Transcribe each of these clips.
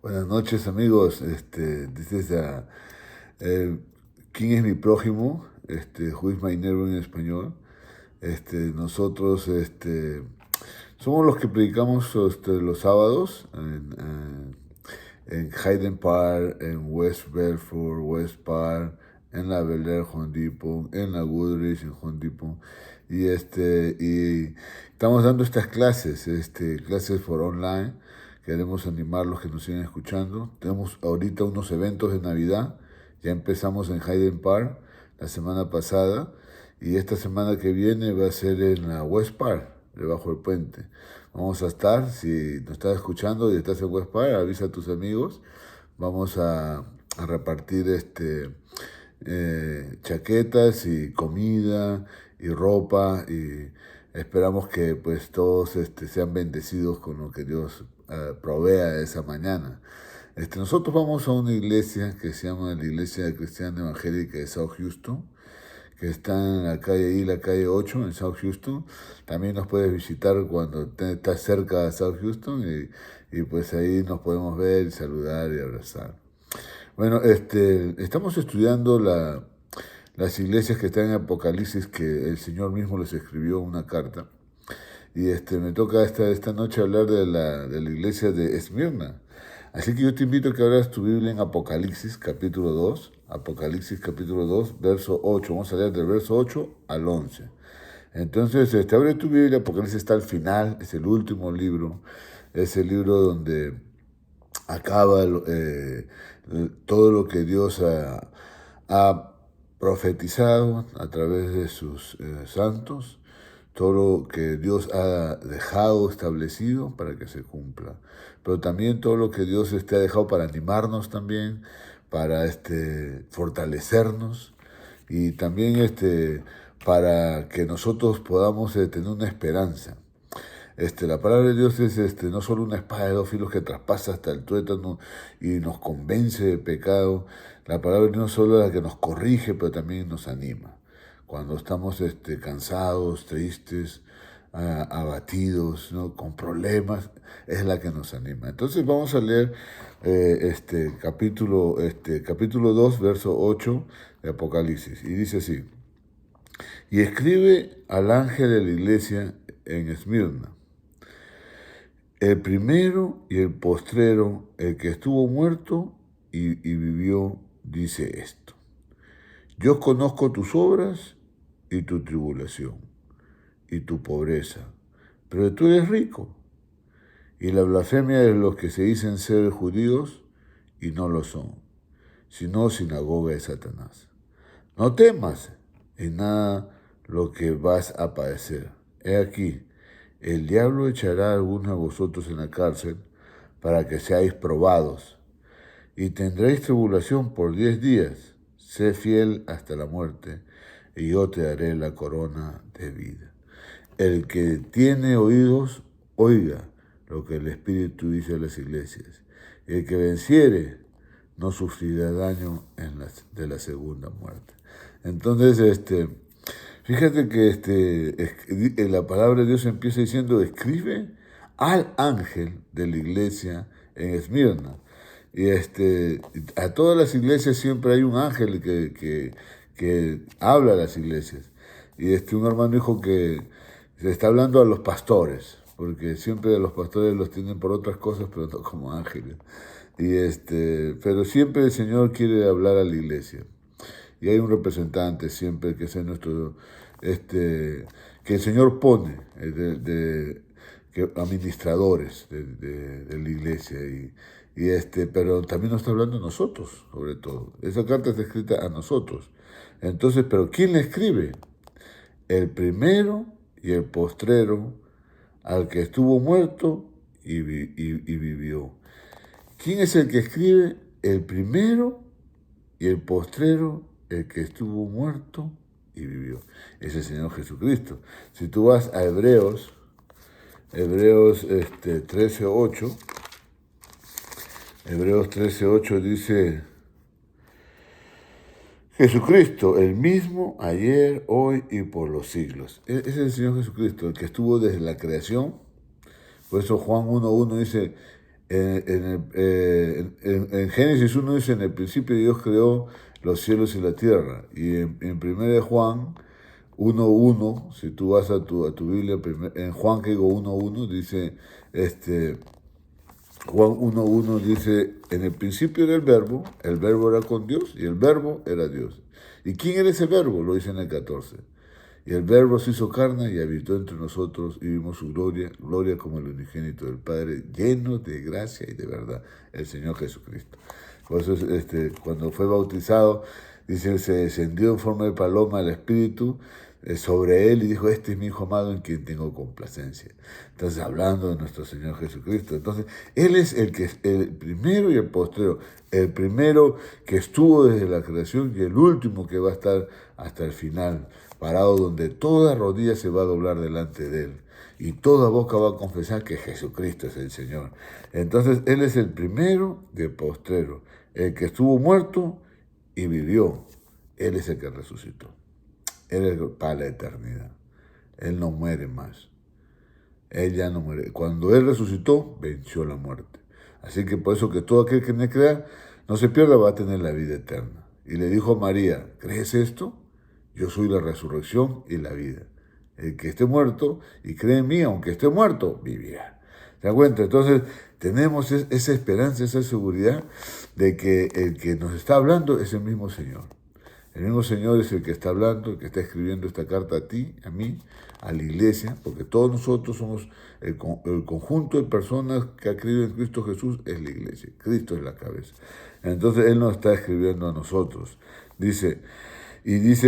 Buenas noches, amigos. Dices eh, ¿quién es mi prójimo? Who is my neighbor en español. Nosotros somos los que predicamos los sábados en Hayden Park, en West Belfort, West Park, en la Bel Air Home Depot, en la Woodridge en Home Depot. Y estamos dando estas clases, clases por online. Queremos animar a los que nos siguen escuchando. Tenemos ahorita unos eventos de Navidad. Ya empezamos en Hayden Park la semana pasada. Y esta semana que viene va a ser en la West Park, debajo del puente. Vamos a estar, si nos estás escuchando y estás en West Park, avisa a tus amigos. Vamos a repartir chaquetas y comida y ropa y esperamos que pues todos sean bendecidos con lo que Dios provea esa mañana. Nosotros vamos a una iglesia que se llama la Iglesia Cristiana Evangélica de South Houston, que está en la calle la calle 8 en South Houston. También nos puedes visitar cuando estás cerca de South Houston y pues ahí nos podemos ver, saludar y abrazar. Bueno, estamos estudiando las iglesias que están en Apocalipsis, que el Señor mismo les escribió una carta. Y me toca esta noche hablar de la iglesia de Esmirna. Así que yo te invito a que abras tu Biblia en Apocalipsis capítulo 2, Apocalipsis capítulo 2, verso 8. Vamos a leer del verso 8 al 11. Entonces, abre tu Biblia, Apocalipsis está al final, es el último libro, es el libro donde acaba todo lo que Dios ha profetizado a través de sus santos, todo lo que Dios ha dejado establecido para que se cumpla, pero también todo lo que Dios ha dejado para animarnos también, para fortalecernos y también para que nosotros podamos tener una esperanza. La palabra de Dios es no solo una espada de dos filos que traspasa hasta el tuétano y nos convence de pecado. La palabra de Dios no solo es la que nos corrige, pero también nos anima. Cuando estamos cansados, tristes, abatidos, ¿no? Con problemas, es la que nos anima. Entonces vamos a leer capítulo 2, verso 8 de Apocalipsis. Y dice así: y escribe al ángel de la iglesia en Esmirna, el primero y el postrero, el que estuvo muerto y vivió, dice esto: yo conozco tus obras y tu tribulación y tu pobreza, pero tú eres rico, y la blasfemia de los que se dicen ser judíos y no lo son, sino sinagoga de Satanás. No temas en nada lo que vas a padecer. He aquí, el diablo echará a algunos de vosotros en la cárcel para que seáis probados, y tendréis tribulación por 10 días. Sé fiel hasta la muerte, y yo te daré la corona de vida. El que tiene oídos, oiga lo que el Espíritu dice a las iglesias. Y el que venciere, no sufrirá daño de la segunda muerte. Entonces, fíjate que la palabra de Dios empieza diciendo: escribe al ángel de la iglesia en Esmirna. Y a todas las iglesias siempre hay un ángel que habla a las iglesias. Y un hermano dijo que se está hablando a los pastores, porque siempre a los pastores los tienen por otras cosas, pero no como ángeles. Pero siempre el Señor quiere hablar a la iglesia. Y hay un representante siempre que es nuestro, que el Señor pone administradores de la iglesia. Pero también nos está hablando a nosotros, sobre todo. Esa carta está escrita a nosotros. Entonces, ¿pero quién la escribe? El primero y el postrero, al que estuvo muerto y vivió. ¿Quién es el que escribe? El primero y el postrero, el que estuvo muerto y vivió. Es el Señor Jesucristo. Si tú vas a Hebreos 13:8, Hebreos 13:8 dice: Jesucristo, el mismo ayer, hoy y por los siglos. Es el Señor Jesucristo, el que estuvo desde la creación. Por eso Juan 1:1 dice: En Génesis 1 dice, en el principio Dios creó los cielos y la tierra. Y en 1 Juan 1:1, si tú vas a tu Biblia, en Juan que digo 1:1, dice, Juan 1:1 dice, en el principio era el verbo era con Dios y el verbo era Dios. ¿Y quién era ese verbo? Lo dice en el 14. Y el verbo se hizo carne y habitó entre nosotros y vimos su gloria como el unigénito del Padre, lleno de gracia y de verdad, el Señor Jesucristo. Por eso cuando fue bautizado, dice, se descendió en forma de paloma el Espíritu sobre él y dijo, este es mi Hijo amado en quien tengo complacencia. Entonces, hablando de nuestro Señor Jesucristo. Entonces, Él es el primero y el postrero, el primero que estuvo desde la creación y el último que va a estar hasta el final, parado donde toda rodilla se va a doblar delante de Él y toda boca va a confesar que Jesucristo es el Señor. Entonces, Él es el primero y el postrero, el que estuvo muerto y vivió. Él es el que resucitó. Él es para la eternidad. Él no muere más. Él ya no muere. Cuando Él resucitó, venció la muerte. Así que por eso que todo aquel que me crea no se pierda, va a tener la vida eterna. Y le dijo a María, ¿crees esto? Yo soy la resurrección y la vida. El que esté muerto y cree en mí, aunque esté muerto, vivirá. ¿Se dan cuenta? Entonces tenemos esa esperanza, esa seguridad de que el que nos está hablando es el mismo Señor. El mismo Señor es el que está hablando, el que está escribiendo esta carta a ti, a mí, a la iglesia, porque todos nosotros somos el conjunto de personas que ha creído en Cristo Jesús, es la iglesia. Cristo es la cabeza. Entonces Él nos está escribiendo a nosotros. Dice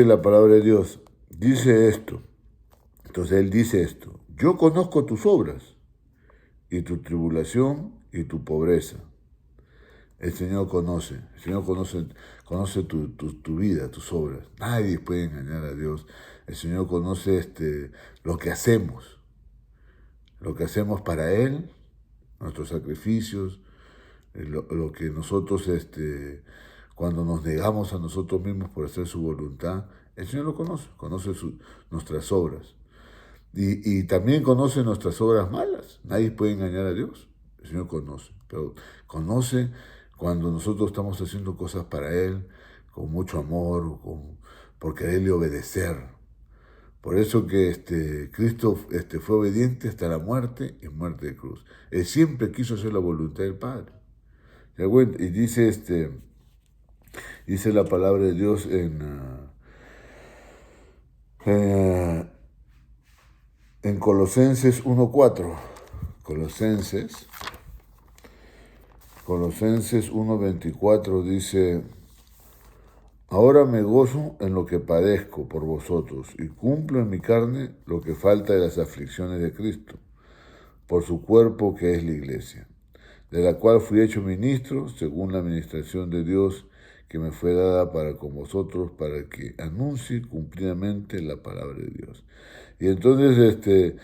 la palabra de Dios, dice esto. Entonces Él dice esto, yo conozco tus obras y tu tribulación y tu pobreza. El Señor conoce tu vida, tus obras. Nadie puede engañar a Dios. El Señor conoce lo que hacemos para Él, nuestros sacrificios, lo que nosotros, cuando nos negamos a nosotros mismos por hacer su voluntad, el Señor lo conoce nuestras obras. Y también conoce nuestras obras malas. Nadie puede engañar a Dios. El Señor conoce, pero conoce cuando nosotros estamos haciendo cosas para Él, con mucho amor, por quererle obedecer. Por eso que Cristo fue obediente hasta la muerte y muerte de cruz. Él siempre quiso hacer la voluntad del Padre. Y dice la palabra de Dios en Colosenses 1:4. Colosenses 1:24 dice, ahora me gozo en lo que padezco por vosotros y cumplo en mi carne lo que falta de las aflicciones de Cristo, por su cuerpo que es la iglesia, de la cual fui hecho ministro según la administración de Dios que me fue dada para con vosotros, para que anuncie cumplidamente la palabra de Dios. Y entonces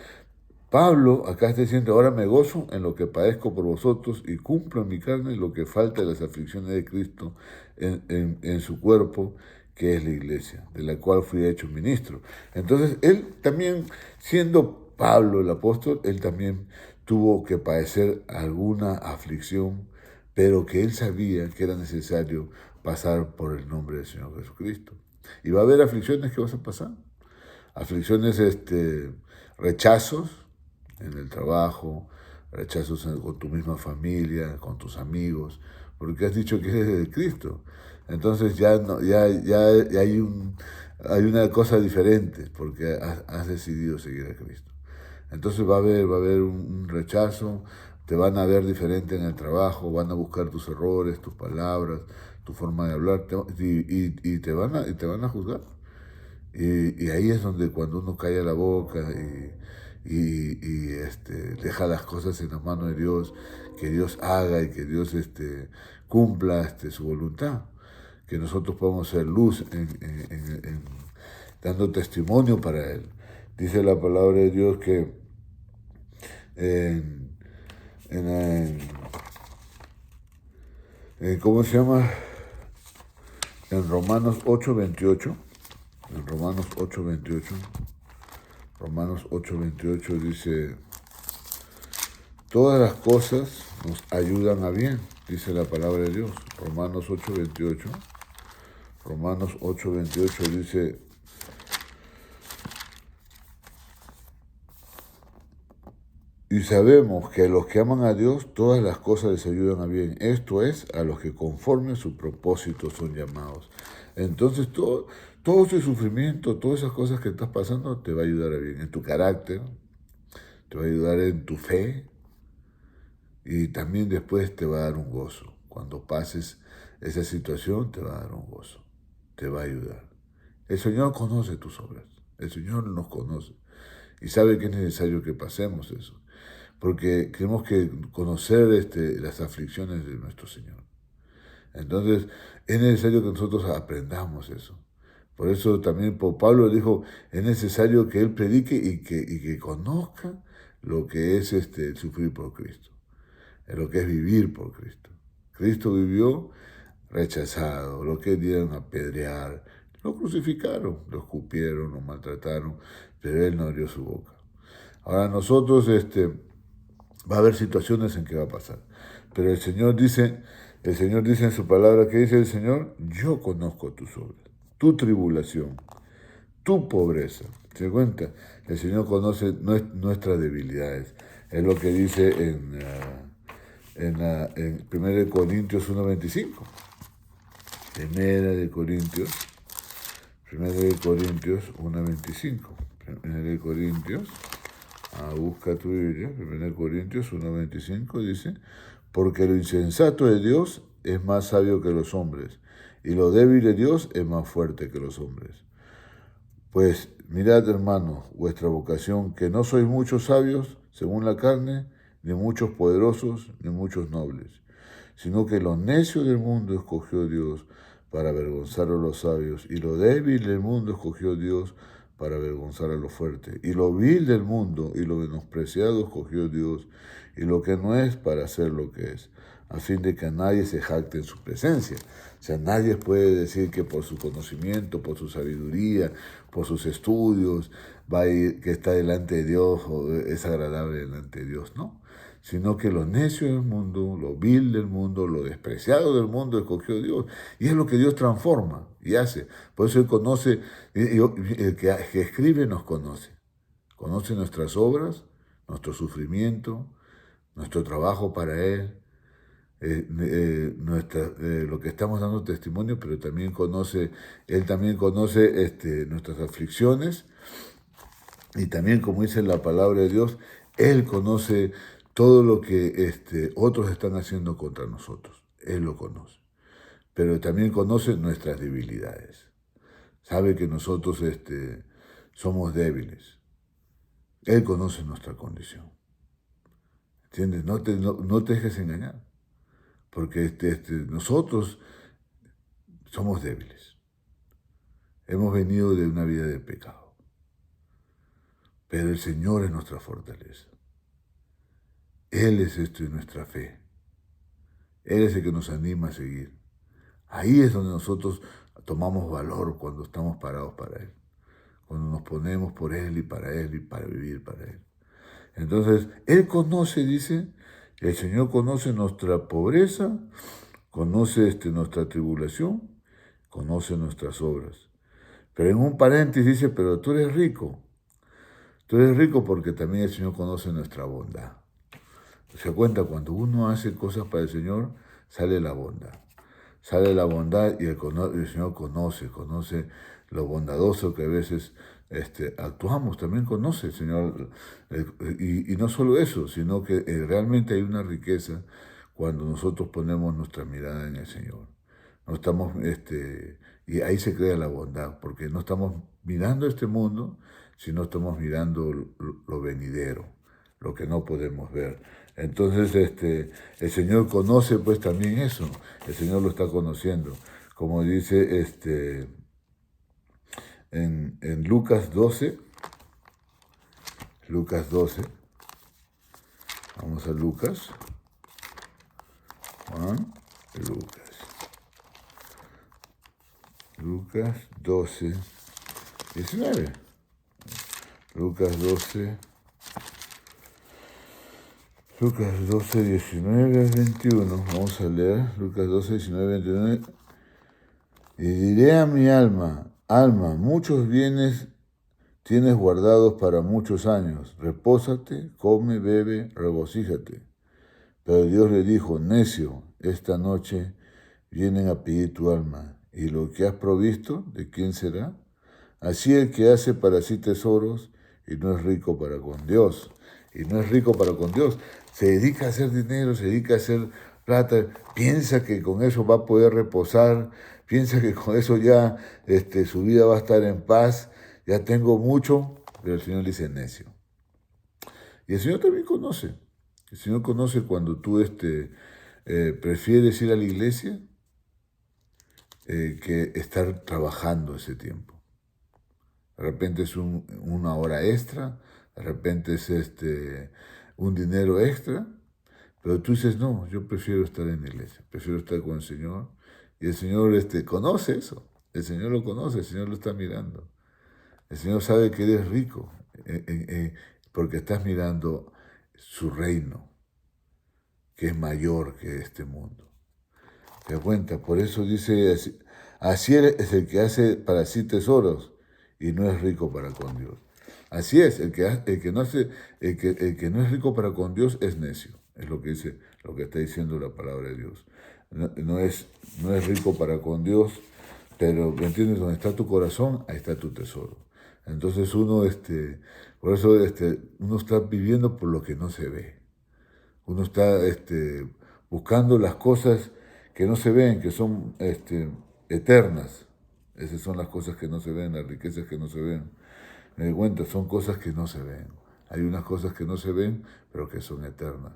Pablo acá está diciendo, ahora me gozo en lo que padezco por vosotros y cumplo en mi carne lo que falta de las aflicciones de Cristo en su cuerpo, que es la iglesia, de la cual fui hecho ministro. Entonces, él también, siendo Pablo el apóstol, él también tuvo que padecer alguna aflicción, pero que él sabía que era necesario pasar por el nombre del Señor Jesucristo. Y va a haber aflicciones que vas a pasar. Aflicciones, rechazos en el trabajo, rechazos con tu misma familia, con tus amigos, porque has dicho que eres de Cristo. Entonces ya hay una cosa diferente, porque has decidido seguir a Cristo. Entonces va a haber un rechazo, te van a ver diferente en el trabajo, van a buscar tus errores, tus palabras, tu forma de hablar, y te van a juzgar. Y ahí es donde cuando uno calla la boca y deja las cosas en las manos de Dios, que Dios haga y que Dios cumpla su voluntad, que nosotros podamos ser luz dando testimonio para Él. Dice la palabra de Dios que ¿cómo se llama? En Romanos 8:28. En Romanos 8:28 dice, todas las cosas nos ayudan a bien, dice la palabra de Dios. Romanos 8:28 dice: y sabemos que a los que aman a Dios, todas las cosas les ayudan a bien. Esto es, a los que conforme a su propósito son llamados. Entonces, todo ese sufrimiento, todas esas cosas que estás pasando, te va a ayudar a bien. En tu carácter, te va a ayudar en tu fe, y también después te va a dar un gozo. Cuando pases esa situación, te va a dar un gozo. Te va a ayudar. El Señor conoce tus obras. El Señor nos conoce. Y sabe que es necesario que pasemos eso. Porque tenemos que conocer las aflicciones de nuestro Señor. Entonces, es necesario que nosotros aprendamos eso. Por eso también Pablo dijo, es necesario que Él predique y que conozca lo que es sufrir por Cristo, lo que es vivir por Cristo. Cristo vivió rechazado, lo que dieron a apedrear, lo crucificaron, lo escupieron, lo maltrataron, pero Él no abrió su boca. Ahora nosotros, va a haber situaciones en que va a pasar. Pero el Señor dice en su palabra, ¿qué dice el Señor? Yo conozco tus obras, tu tribulación, tu pobreza. ¿Se da cuenta? El Señor conoce nuestras debilidades. Es lo que dice en 1 Corintios 1:25. 1 Corintios 1:25. 1 Corintios, busca tu Biblia, 1 Corintios 1:25 dice: porque lo insensato de Dios es más sabio que los hombres, y lo débil de Dios es más fuerte que los hombres. Pues mirad, hermanos, vuestra vocación, que no sois muchos sabios según la carne, ni muchos poderosos, ni muchos nobles, sino que lo necio del mundo escogió Dios para avergonzar a los sabios, y lo débil del mundo escogió Dios para avergonzar a lo fuerte, y lo vil del mundo y lo menospreciado escogió Dios, y lo que no es para hacer lo que es, a fin de que a nadie se jacte en su presencia. O sea, nadie puede decir que por su conocimiento, por su sabiduría, por sus estudios, va a ir, que está delante de Dios o es agradable delante de Dios, no. Sino que lo necio del mundo, lo vil del mundo, lo despreciado del mundo escogió Dios. Y es lo que Dios transforma y hace. Por eso Él conoce, el que escribe nos conoce. Conoce nuestras obras, nuestro sufrimiento, nuestro trabajo para Él, lo que estamos dando testimonio, pero también Él también conoce nuestras aflicciones, y también, como dice la palabra de Dios, Él conoce todo lo que otros están haciendo contra nosotros. Él lo conoce. Pero también conoce nuestras debilidades. Sabe que nosotros somos débiles. Él conoce nuestra condición. ¿Entiendes? No te dejes engañar. Porque nosotros somos débiles. Hemos venido de una vida de pecado. Pero el Señor es nuestra fortaleza. Él es nuestra fe. Él es el que nos anima a seguir. Ahí es donde nosotros tomamos valor, cuando estamos parados para Él. Cuando nos ponemos por Él y para vivir para Él. Entonces, Él conoce, dice, el Señor conoce nuestra pobreza, conoce nuestra tribulación, conoce nuestras obras. Pero en un paréntesis dice, pero tú eres rico. Tú eres rico porque también el Señor conoce nuestra bondad. Se cuenta, cuando uno hace cosas para el Señor, sale la bondad. Sale la bondad y el Señor conoce lo bondadoso que a veces actuamos. También conoce el Señor. Y no solo eso, sino que realmente hay una riqueza cuando nosotros ponemos nuestra mirada en el Señor. No estamos, y ahí se crea la bondad, porque no estamos mirando este mundo, sino estamos mirando lo venidero, lo que no podemos ver. Entonces, el Señor conoce pues también eso. El Señor lo está conociendo. Como dice en Lucas 12. Lucas 12. Vamos a Lucas. Lucas 12, 19. Lucas 12. Lucas 12, 19 al 21. Vamos a leer Lucas 12, 19 al 21. Y diré a mi alma, alma, muchos bienes tienes guardados para muchos años. Repósate, come, bebe, regocíjate. Pero Dios le dijo, necio, esta noche vienen a pedir tu alma. ¿Y lo que has provisto, de quién será? Así el que hace para sí tesoros y no es rico para con Dios. Y no es rico para con Dios. Se dedica a hacer dinero, se dedica a hacer plata, piensa que con eso va a poder reposar, piensa que con eso ya su vida va a estar en paz, ya tengo mucho, pero el Señor dice necio. Y el Señor también conoce. El Señor conoce cuando tú prefieres ir a la iglesia que estar trabajando ese tiempo. De repente es una hora extra, de repente es un dinero extra, pero tú dices, no, yo prefiero estar en la iglesia, prefiero estar con el Señor. Y el Señor conoce eso, el Señor lo conoce, el Señor lo está mirando. El Señor sabe que eres rico, porque estás mirando su reino, que es mayor que este mundo. ¿Te das cuenta? Por eso dice, así es el que hace para sí tesoros y no es rico para con Dios. Así es, el que no es rico para con Dios es necio. Es lo que dice, lo que está diciendo la palabra de Dios. No es rico para con Dios, pero ¿me entiendes? Donde está tu corazón, ahí está tu tesoro. Entonces por eso uno está viviendo por lo que no se ve. Uno está buscando las cosas que no se ven, que son eternas. Esas son las cosas que no se ven, las riquezas que no se ven. Me doy cuenta, son cosas que no se ven. Hay unas cosas que no se ven, pero que son eternas.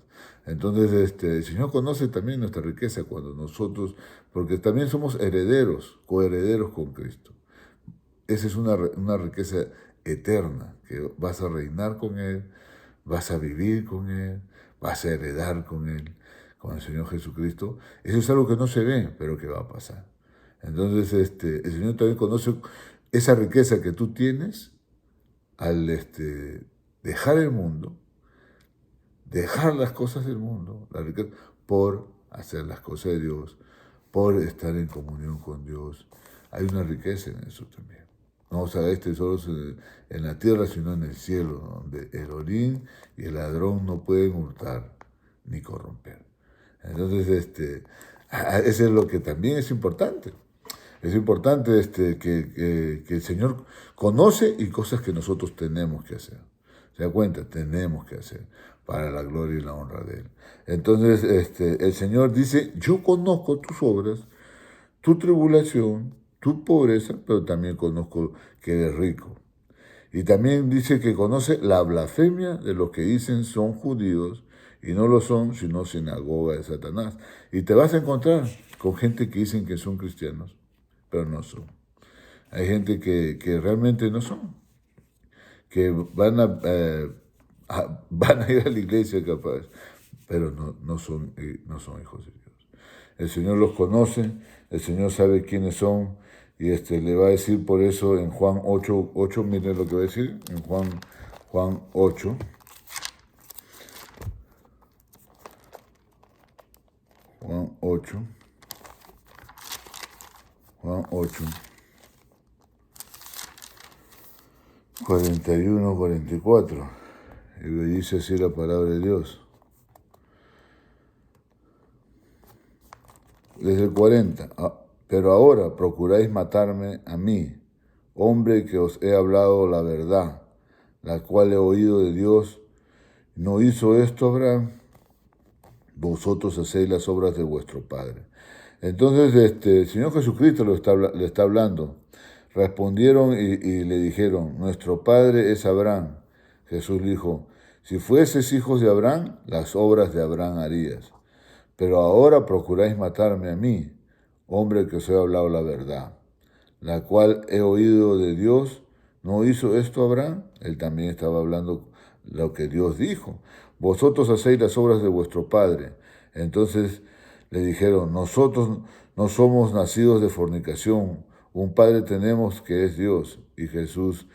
Entonces, el Señor conoce también nuestra riqueza cuando nosotros, porque también somos herederos, coherederos con Cristo. Esa es una riqueza eterna, que vas a reinar con Él, vas a vivir con Él, vas a heredar con Él, con el Señor Jesucristo. Eso es algo que no se ve, pero que va a pasar. Entonces, el Señor también conoce esa riqueza que tú tienes al dejar el mundo, dejar las cosas del mundo, la riqueza, por hacer las cosas de Dios, por estar en comunión con Dios. Hay una riqueza en eso también. No os hagáis tesoros en la tierra, sino en el cielo, donde el orín y el ladrón no pueden hurtar ni corromper. Entonces, eso es lo que también es importante. Es importante que el Señor conoce y cosas que nosotros tenemos que hacer. ¿Se da cuenta? Tenemos que hacer para la gloria y la honra de Él. Entonces, el Señor dice, yo conozco tus obras, tu tribulación, tu pobreza, pero también conozco que eres rico. Y también dice que conoce la blasfemia de los que dicen son judíos y no lo son, sino sinagoga de Satanás. Y te vas a encontrar con gente que dicen que son cristianos, pero no son. Hay gente que realmente no son, que van a ir a la iglesia capaz, pero no son hijos de Dios. El Señor los conoce, el Señor sabe quiénes son, y le va a decir por eso en Juan 8, miren lo que va a decir, en Juan 8. Juan 8, 41, 44. Y le dice así la palabra de Dios. Desde el 40. Pero ahora procuráis matarme a mí, hombre que os he hablado la verdad, la cual he oído de Dios. ¿No hizo esto Abraham? Vosotros hacéis las obras de vuestro Padre. Entonces el Señor Jesucristo le está hablando. Respondieron y le dijeron, nuestro Padre es Abraham. Jesús dijo, si fueses hijos de Abraham, las obras de Abraham harías. Pero ahora procuráis matarme a mí, hombre que os he hablado la verdad, la cual he oído de Dios. ¿No hizo esto Abraham? Él también estaba hablando lo que Dios dijo. Vosotros hacéis las obras de vuestro padre. Entonces le dijeron, nosotros no somos nacidos de fornicación, un padre tenemos que es Dios. Y Jesús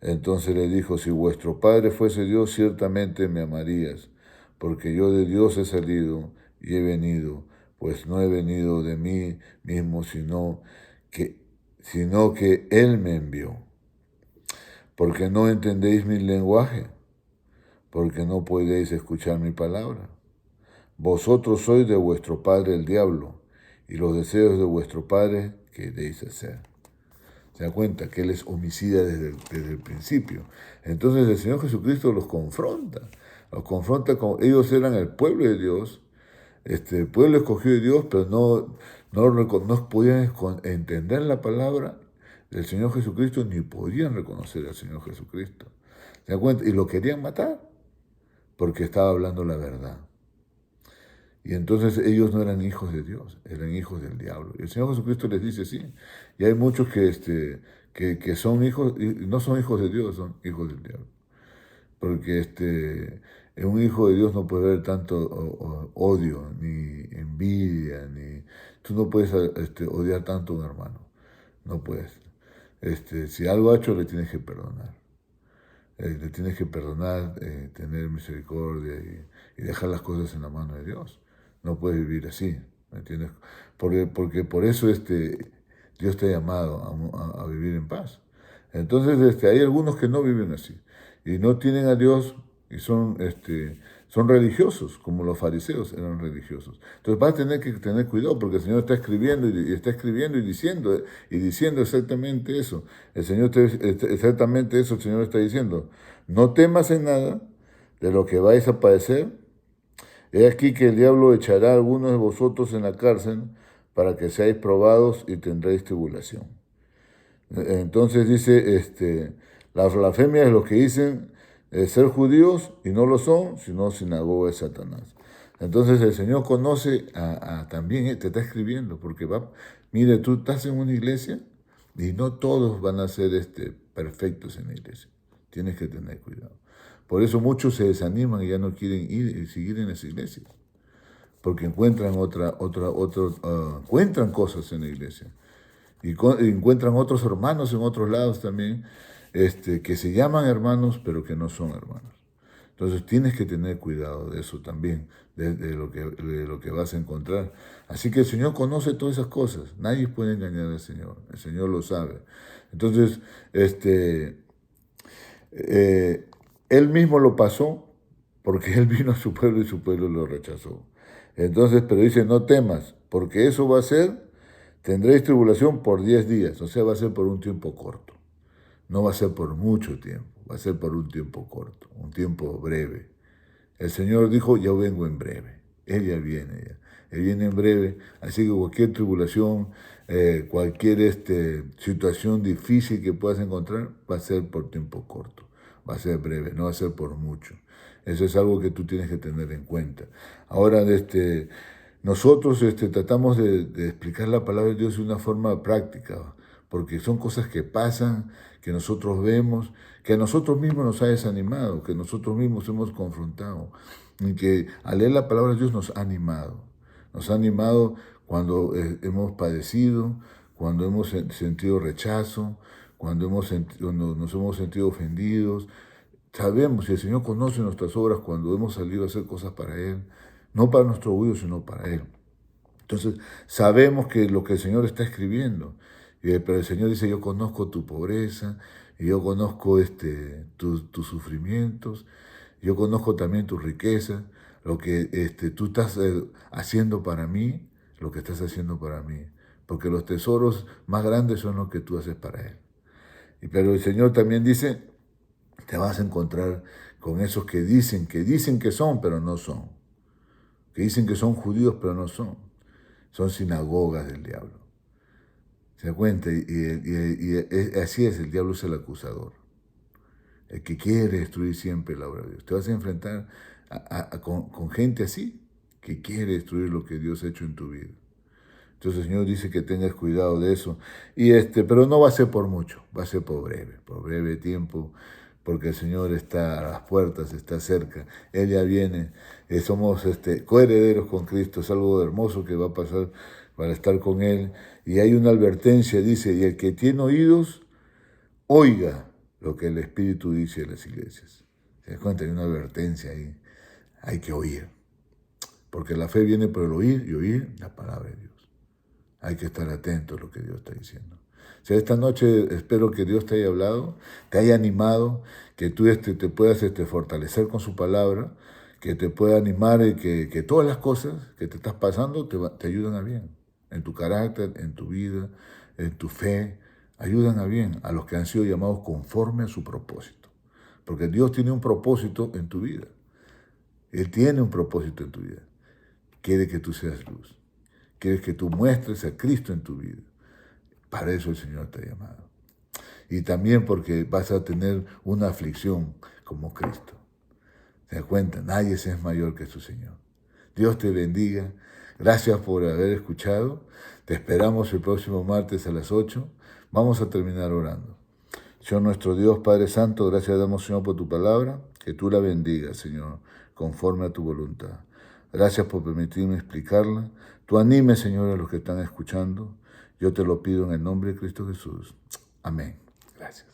entonces le dijo, si vuestro padre fuese Dios, ciertamente me amarías, porque yo de Dios he salido y he venido, pues no he venido de mí mismo, sino que Él me envió. Porque no entendéis mi lenguaje, porque no podéis escuchar mi palabra. Vosotros sois de vuestro padre el diablo, y los deseos de vuestro padre queréis hacer. Se da cuenta que Él es homicida desde el principio. Entonces el Señor Jesucristo los confronta con ellos eran el pueblo de Dios, el pueblo escogido de Dios, pero no podían entender la palabra del Señor Jesucristo, ni podían reconocer al Señor Jesucristo. ¿Se da cuenta? Y lo querían matar, porque estaba hablando la verdad. Y entonces ellos no eran hijos de Dios, eran hijos del diablo. Y el Señor Jesucristo les dice sí. Y hay muchos que son hijos, no son hijos de Dios, son hijos del diablo. Porque un hijo de Dios no puede haber tanto odio, ni envidia, tú no puedes odiar tanto a un hermano. No puedes. Si algo ha hecho, le tienes que perdonar. Le tienes que perdonar, tener misericordia y dejar las cosas en la mano de Dios. No puedes vivir así, ¿me entiendes? Porque por eso Dios te ha llamado a vivir en paz. Entonces hay algunos que no viven así y no tienen a Dios y son religiosos, como los fariseos eran religiosos. Entonces vas a tener que tener cuidado porque el Señor está escribiendo y está escribiendo y diciendo exactamente eso. Exactamente eso el Señor está diciendo. No temas en nada de lo que vais a padecer. He aquí que el diablo echará a algunos de vosotros en la cárcel para que seáis probados y tendréis tribulación. Entonces dice, la blasfemia es lo que dicen ser judíos y no lo son, sino sinagoga de Satanás. Entonces el Señor conoce también, te está escribiendo, porque mire, tú estás en una iglesia y no todos van a ser perfectos en la iglesia. Tienes que tener cuidado. Por eso muchos se desaniman y ya no quieren ir y seguir en esa iglesia, porque encuentran encuentran cosas en la iglesia. Y encuentran otros hermanos en otros lados también, que se llaman hermanos, pero que no son hermanos. Entonces tienes que tener cuidado de eso también, de lo que vas a encontrar. Así que el Señor conoce todas esas cosas. Nadie puede engañar al Señor. El Señor lo sabe. Entonces, Él mismo lo pasó porque Él vino a su pueblo y su pueblo lo rechazó. Entonces, pero dice, no temas, porque eso va a ser, tendréis tribulación por 10 días, o sea, va a ser por un tiempo corto. No va a ser por mucho tiempo, va a ser por un tiempo corto, un tiempo breve. El Señor dijo, yo vengo en breve. Él ya viene, ya. Él viene en breve, así que cualquier tribulación, cualquier situación difícil que puedas encontrar, va a ser por tiempo corto, va a ser breve, no va a ser por mucho. Eso es algo que tú tienes que tener en cuenta. Ahora, nosotros tratamos de explicar la palabra de Dios de una forma práctica, porque son cosas que pasan, que nosotros vemos, que a nosotros mismos nos ha desanimado, que nosotros mismos hemos confrontado, y que al leer la palabra de Dios nos ha animado. Nos ha animado cuando hemos padecido, cuando hemos sentido rechazo, cuando nos hemos sentido ofendidos. Sabemos, y el Señor conoce nuestras obras cuando hemos salido a hacer cosas para Él, no para nuestro orgullo, sino para Él. Entonces, sabemos que lo que el Señor está escribiendo, pero el Señor dice, yo conozco tu pobreza, y yo conozco tus sufrimientos, yo conozco también tu riqueza, lo que tú estás haciendo para mí, lo que estás haciendo para mí, porque los tesoros más grandes son los que tú haces para Él. Pero el Señor también dice, te vas a encontrar con esos que dicen que son, pero no son, que dicen que son judíos, pero no son. Son sinagogas del diablo. ¿Se da cuenta? Así es, el diablo es el acusador. El que quiere destruir siempre la obra de Dios. Te vas a enfrentar con gente así, que quiere destruir lo que Dios ha hecho en tu vida. Entonces el Señor dice que tengas cuidado de eso. Pero no va a ser por mucho, va a ser por breve tiempo, porque el Señor está a las puertas, está cerca. Él ya viene. Somos coherederos con Cristo. Es algo hermoso que va a pasar para estar con Él. Y hay una advertencia, dice, y el que tiene oídos, oiga lo que el Espíritu dice a las iglesias. ¿Se das cuenta? Hay una advertencia ahí. hay que oír. Porque la fe viene por el oír y oír la palabra de Dios. Hay que estar atento a lo que Dios está diciendo. O sea, esta noche espero que Dios te haya hablado, te haya animado, que tú te puedas fortalecer con su palabra, que te pueda animar y que todas las cosas que te estás pasando te ayudan a bien. En tu carácter, en tu vida, en tu fe, ayudan a bien a los que han sido llamados conforme a su propósito. Porque Dios tiene un propósito en tu vida. Él tiene un propósito en tu vida. Quiere que tú seas luz. Quiere que tú muestres a Cristo en tu vida. Para eso el Señor te ha llamado. Y también porque vas a tener una aflicción como Cristo. ¿Te das cuenta? Nadie es mayor que su Señor. Dios te bendiga. Gracias por haber escuchado. Te esperamos el próximo martes a las 8. Vamos a terminar orando. Señor nuestro Dios, Padre Santo, gracias damos, Señor, por tu palabra. Que tú la bendigas, Señor, conforme a tu voluntad. Gracias por permitirme explicarla. Tú anime, Señor, a los que están escuchando. Yo te lo pido en el nombre de Cristo Jesús. Amén. Gracias.